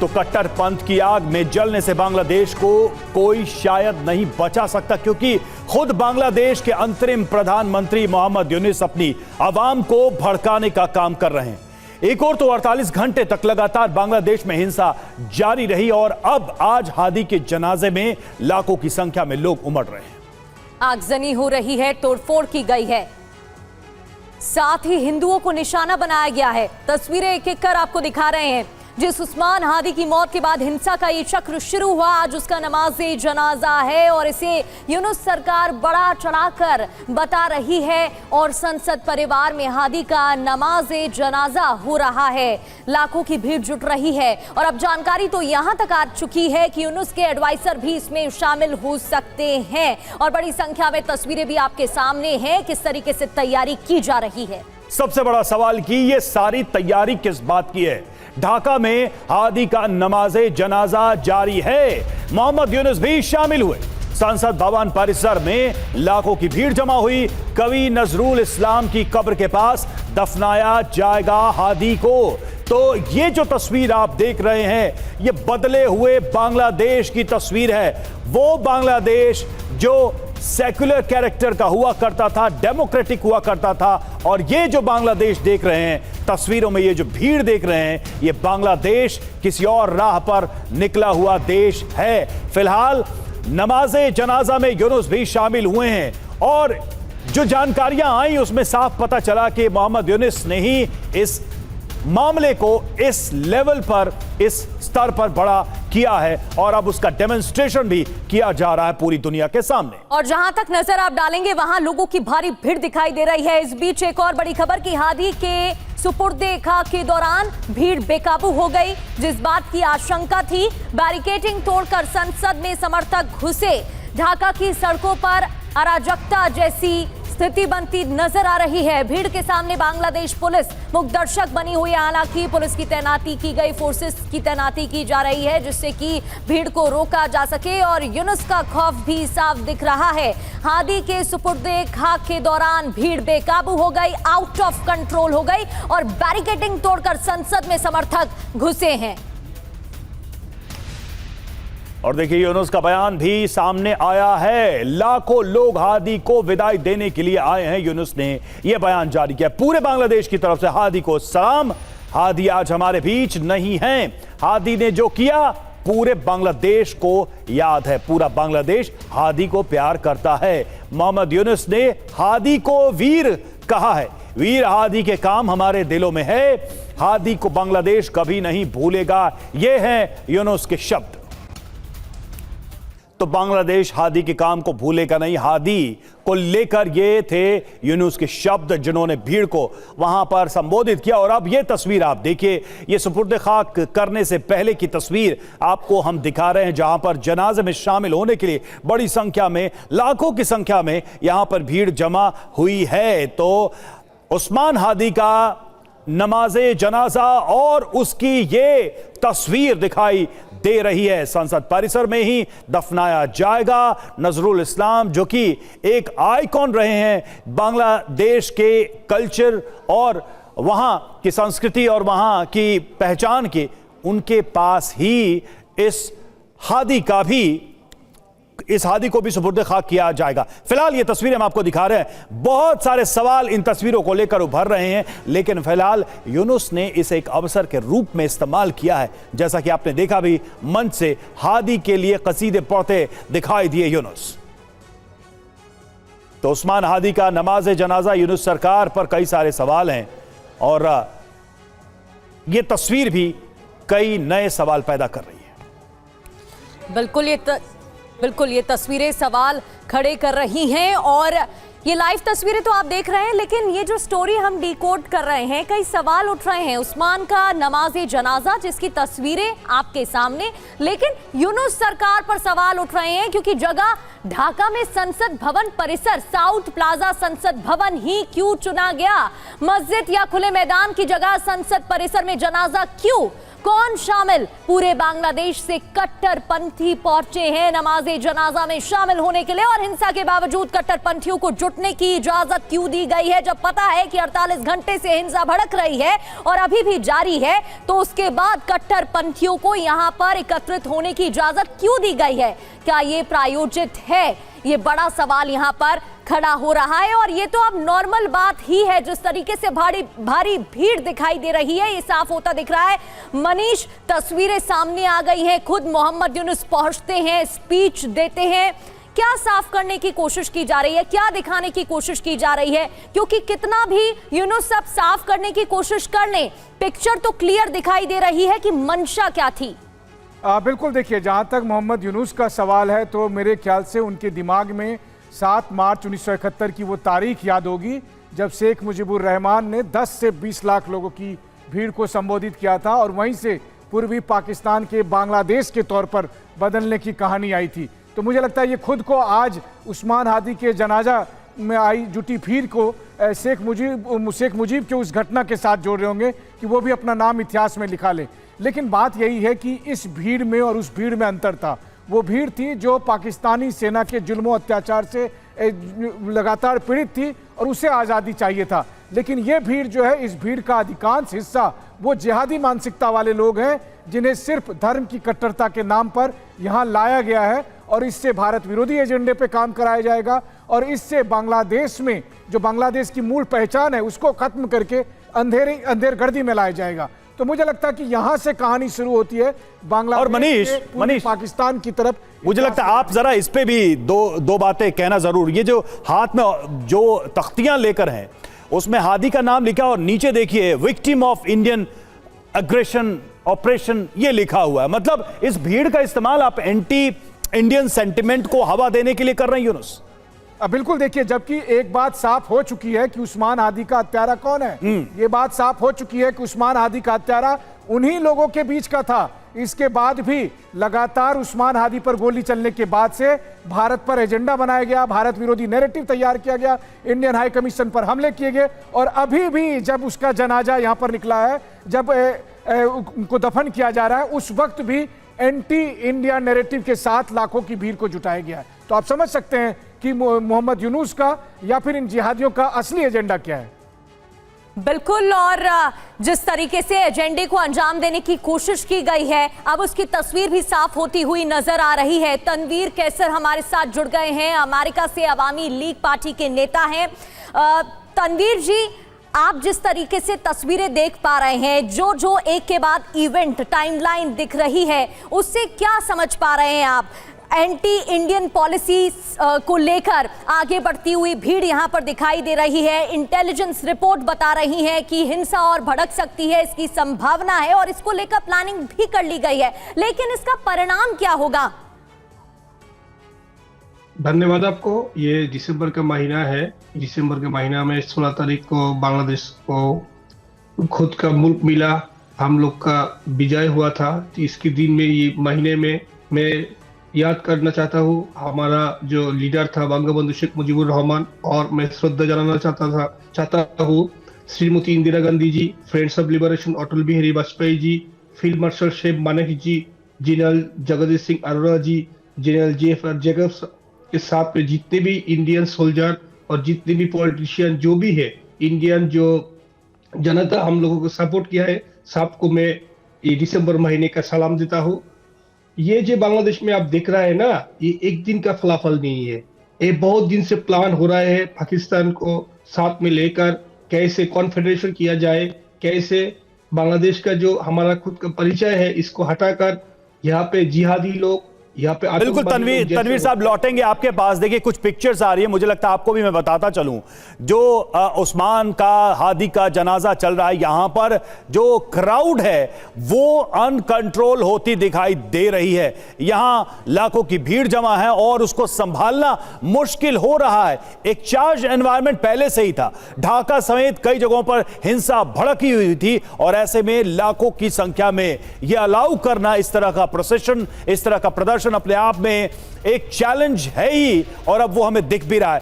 तो कट्टरपंथ की आग में जलने से बांग्लादेश को कोई शायद नहीं बचा सकता, क्योंकि खुद बांग्लादेश के अंतरिम प्रधानमंत्री मोहम्मद यूनुस अपनी आवाम को भड़काने का काम कर रहे हैं। एक और तो 48 घंटे तक लगातार बांग्लादेश में हिंसा जारी रही और अब आज हादी के जनाजे में लाखों की संख्या में लोग उमड़ रहे हैं। आगजनी हो रही है, तोड़फोड़ की गई है, साथ ही हिंदुओं को निशाना बनाया गया है। तस्वीरें एक एक कर आपको दिखा रहे हैं। जिस उस्मान हादी की मौत के बाद हिंसा का ये चक्र शुरू हुआ, आज उसका नमाज़े जनाजा है और इसे यूनुस सरकार बड़ा चढ़ाकर बता रही है और संसद परिवार में हादी का नमाज़े जनाजा हो रहा है। लाखों की भीड़ जुट रही है और अब जानकारी तो यहां तक आ चुकी है कि यूनुस के एडवाइजर भी इसमें शामिल हो सकते हैं और बड़ी संख्या में तस्वीरें भी आपके सामने हैं किस तरीके से तैयारी की जा रही है। सबसे बड़ा सवाल कि ये सारी तैयारी किस बात की है? ढाका में हादी का नमाज़े जनाजा जारी है, मोहम्मद यूनुस भी शामिल हुए। संसद भवन परिसर में लाखों की भीड़ जमा हुई। कवि नजरुल इस्लाम की कब्र के पास दफनाया जाएगा हादी को। तो ये जो तस्वीर आप देख रहे हैं, ये बदले हुए बांग्लादेश की तस्वीर है। वो बांग्लादेश जो सेक्युलर कैरेक्टर का हुआ करता था, डेमोक्रेटिक हुआ करता था, और ये जो बांग्लादेश देख रहे हैं तस्वीरों में, ये जो भीड़ देख रहे हैं, ये बांग्लादेश किसी और राह पर निकला हुआ देश है। फिलहाल नमाज़े जनाजा में यूनुस भी शामिल हुए हैं और जो जानकारियां आई उसमें साफ पता चला कि मोहम्मद यूनुस ने ही इस मामले को इस लेवल पर, इस स्तर पर बड़ा किया है और अब उसका डेमोन्स्ट्रेशन भी किया जा रहा है पूरी दुनिया के सामने। और जहां तक नजर आप डालेंगे वहां लोगों की भारी भीड़ दिखाई दे रही है। इस बीच एक और बड़ी खबर कि हादी के सुपुर्दे खाक के दौरान भीड़ बेकाबू हो गई। जिस बात की आशंका थी, बैरिकेडिंग तोड़कर संसद में समर्थक घुसे। ढाका की सड़कों पर अराजकता जैसी स्थिति बनती नजर आ रही है। भीड़ के सामने बांग्लादेश पुलिस मुखदर्शक बनी हुई है। हालांकि पुलिस की तैनाती की गई, फोर्सेस की तैनाती की जा रही है जिससे कि भीड़ को रोका जा सके और यूनुस का खौफ भी साफ दिख रहा है। हादी के सुपुर्दे खाक के दौरान भीड़ बेकाबू हो गई, आउट ऑफ कंट्रोल हो गई और बैरिकेडिंग तोड़कर संसद में समर्थक घुसे हैं। और देखिए यूनुस का बयान भी सामने आया है। लाखों लोग हादी को विदाई देने के लिए आए हैं। यूनुस ने यह बयान जारी किया पूरे बांग्लादेश की तरफ से। हादी को सलाम, हादी आज हमारे बीच नहीं हैं। हादी ने जो किया पूरे बांग्लादेश को याद है। पूरा बांग्लादेश हादी को प्यार करता है। मोहम्मद यूनुस ने हादी को वीर कहा है। वीर हादी के काम हमारे दिलों में है। हादी को बांग्लादेश कभी नहीं भूलेगा। ये हैं यूनुस के शब्द। तो बांग्लादेश हादी के काम को भूलेगा नहीं, हादी को लेकर ये थे यूनुस के शब्द जिन्होंने भीड़ को वहां पर संबोधित किया। और अब ये तस्वीर आप देखिए, ये सुपुर्द खाक करने से पहले की तस्वीर आपको हम दिखा रहे हैं, जहां पर जनाजे में शामिल होने के लिए बड़ी संख्या में, लाखों की संख्या में यहां पर भीड़ जमा हुई है। तो उस्मान हादी का नमाज़े जनाजा और उसकी ये तस्वीर दिखाई दे रही है। संसद परिसर में ही दफनाया जाएगा। नजरुल इस्लाम जो कि एक आइकॉन रहे हैं बांग्लादेश के कल्चर और वहां की संस्कृति और वहां की पहचान के, उनके पास ही इस हादी को भी सुपुर्द खाक किया जाएगा। फिलहाल ये तस्वीरें हम आपको दिखा रहे हैं। बहुत सारे सवाल इन तस्वीरों को लेकर उभर रहे हैं, लेकिन फिलहाल यूनुस ने इसे एक अवसर के रूप में इस्तेमाल किया है। जैसा कि आपने देखा भी, मंच से हादी के लिए कसीदे पढ़ते दिखाई दिए यूनुस। तो उस्मान हादी का नमाज़े जनाजा, यूनुस सरकार पर कई सारे सवाल हैं और यह तस्वीर भी कई नए सवाल पैदा कर रही है। बिल्कुल ये तस्वीरें सवाल खड़े कर रही हैं और ये लाइव तस्वीरें तो आप देख रहे हैं, लेकिन ये जो स्टोरी हम डिकोड कर रहे हैं, कई सवाल उठ रहे हैं। उस्मान का नमाज़े जनाजा जिसकी तस्वीरें आपके सामने, लेकिन यूनुस सरकार पर सवाल उठ रहे हैं क्योंकि जगह ढाका में संसद भवन परिसर, साउथ प्लाजा संसद भवन ही क्यों चुना गया? मस्जिद या खुले मैदान की जगह संसद परिसर में जनाजा क्यों? कौन शामिल? पूरे बांग्लादेश से कट्टरपंथी पहुंचे हैं नमाज़े जनाजा में शामिल होने के लिए और पर हिंसा के बावजूद कट्टरपंथियों को जुटने की इजाजत क्यों दी गई है? जब पता है कि 48 घंटे से हिंसा भड़क रही है और अभी भी जारी है, तो उसके बाद कट्टरपंथियों को यहां पर एकत्रित होने की इजाजत क्यों दी गई है? क्या ये प्रायोजित है? ये बड़ा सवाल यहां पर खड़ा हो रहा है। और ये तो अब नॉर्मल बात ही है। जिस तरीके से भारी भीड़ दिखाई दे रही है, ये साफ होता दिख रहा है। मनीष, तस्वीरें सामने आ गई हैं, खुद मोहम्मद यूनुस पहुंचते हैं, स्पीच देते हैं। क्या साफ करने की कोशिश की जा रही है? क्या दिखाने की कोशिश की जा रही है? क्योंकि कितना भी यूनुस सब साफ करने की कोशिश कर लें, पिक्चर तो क्लियर दिखाई दे रही है कि मंशा क्या थी। बिल्कुल, देखिए, जहां तक मोहम्मद यूनुस का सवाल है तो मेरे ख्याल से उनके दिमाग में 7 मार्च 1971 की वो तारीख याद होगी जब शेख मुजीबुर रहमान ने 10 से 20 लाख लोगों की भीड़ को संबोधित किया था और वहीं से पूर्वी पाकिस्तान के बांग्लादेश के तौर पर बदलने की कहानी आई थी। तो मुझे लगता है ये खुद को आज उस्मान हादी के जनाजा में आई जुटी भीड़ को शेख मुजीब के उस घटना के साथ जोड़ रहे होंगे कि वो भी अपना नाम इतिहास में लिखा ले। लेकिन बात यही है कि इस भीड़ में और उस भीड़ में अंतर था। वो भीड़ थी जो पाकिस्तानी सेना के जुल्म अत्याचार से लगातार पीड़ित थी और उसे आज़ादी चाहिए था। लेकिन ये भीड़ जो है, इस भीड़ का अधिकांश हिस्सा वो जिहादी मानसिकता वाले लोग हैं जिन्हें सिर्फ धर्म की कट्टरता के नाम पर यहाँ लाया गया है और इससे भारत विरोधी एजेंडे पे काम कराया जाएगा और इससे बांग्लादेश में जो बांग्लादेश की मूल पहचान है उसको खत्म करके अंधेरगर्दी में लाया जाएगा। तो मुझे लगता है कि यहां से कहानी शुरू होती है बांग्लादेश और मनीष पाकिस्तान की तरफ। मुझे लगता है आप जरा इस पे भी दो बातें कहना जरूर। ये जो हाथ में जो तख्तियां लेकर हैं उसमें हादी का नाम लिखा और नीचे देखिए victim of Indian aggression operation ये लिखा हुआ है। मतलब इस भीड़ का इस्तेमाल आप एंटी इंडियन सेंटिमेंट को हवा देने के लिए कर रहे हैं यूनुस। बिल्कुल, देखिए, जबकि एक बात साफ हो चुकी है कि उस्मान हादी का हत्यारा कौन है। ये बात साफ हो चुकी है कि उस्मान हादी का हत्यारा उन्हीं लोगों के बीच का था। इसके बाद भी लगातार उस्मान हादी पर गोली चलने के बाद से भारत पर एजेंडा बनाया गया, भारत विरोधी नैरेटिव तैयार किया गया, इंडियन हाई कमीशन पर हमले किए गए और अभी भी जब उसका जनाजा यहां पर निकला है, जब उनको दफन किया जा रहा है, उस वक्त भी एंटी इंडिया नैरेटिव के साथ लाखों की भीड़ को जुटाया गया है। तो आप समझ सकते हैं कि मोहम्मद यूनुस का या फिर इन जिहादियों का असली एजेंडा क्या है। बिल्कुल, और जिस तरीके से एजेंडे को अंजाम देने की कोशिश की गई है, अब उसकी तस्वीर भी साफ होती हुई नजर आ रही है। तनवीर कैसर हमारे साथ जुड़ गए हैं, अमेरिका से अवामी लीग पार्टी के नेता हैं। तनवीर जी, आप जिस तरीके से तस्वीरें देख पा रहे हैं, जो एक के बाद इवेंट टाइमलाइन दिख रही है, उससे क्या समझ पा रहे हैं आप? एंटी इंडियन पॉलिसी को लेकर आगे बढ़ती हुई भीड़ यहां पर दिखाई दे रही है। इंटेलिजेंस रिपोर्ट बता रही है कि हिंसा और भड़क सकती है, इसकी संभावना है और इसको लेकर प्लानिंग भी कर ली गई है। लेकिन इसका परिणाम क्या होगा? धन्यवाद आपको। ये दिसंबर का महीना है। दिसंबर के महीना में 16 तारीख को बांग्लादेश को खुद का मुल्क मिला, हम लोग का विजय हुआ था। इसके दिन में, ये महीने में मैं याद करना चाहता हूँ हमारा जो लीडर था बंगबंधु शेख मुजीबुर रहमान, और मैं श्रद्धा जताना चाहता हूँ Shrimati Indira Gandhi ji, friends of liberation Atal Bihari Vajpayee ji, field marshal Shekh Manek ji, general Jagdish Singh Arora ji, general JFR Jacobs के साथ में जितने भी इंडियन सोल्जर और जितने भी पॉलिटिशियन जो भी है, इंडियन जो जनता हम लोगों को सपोर्ट किया है, सबको मैं ये दिसंबर महीने का सलाम देता हूँ। ये जो बांग्लादेश में आप देख रहे हैं ना, ये एक दिन का फलाफल नहीं है। ये बहुत दिन से प्लान हो रहा है पाकिस्तान को साथ में लेकर कैसे कॉन्फेडरेशन किया जाए, कैसे बांग्लादेश का जो हमारा खुद का परिचय है इसको हटाकर यहाँ पे जिहादी लोग, यहाँ पे बिल्कुल तनवीर साहब लौटेंगे आपके पास। देखिए कुछ पिक्चर्स आ रही है, मुझे लगता है आपको भी मैं बताता चलूं। जो उस्मान का हादी का जनाजा चल रहा है, यहां पर जो क्राउड है वो अनकंट्रोल होती दिखाई दे रही है। यहां लाखों की भीड़ जमा है और उसको संभालना मुश्किल हो रहा है। एक चार्ज एनवायरनमेंट पहले से ही था, ढाका समेत कई जगहों पर हिंसा भड़की हुई थी और ऐसे में लाखों की संख्या में यह अलाउ करना, इस तरह का प्रोसेशन, इस तरह का प्रदर्शन अपने आप में एक चैलेंज है ही और अब वो हमें दिख भी रहा है।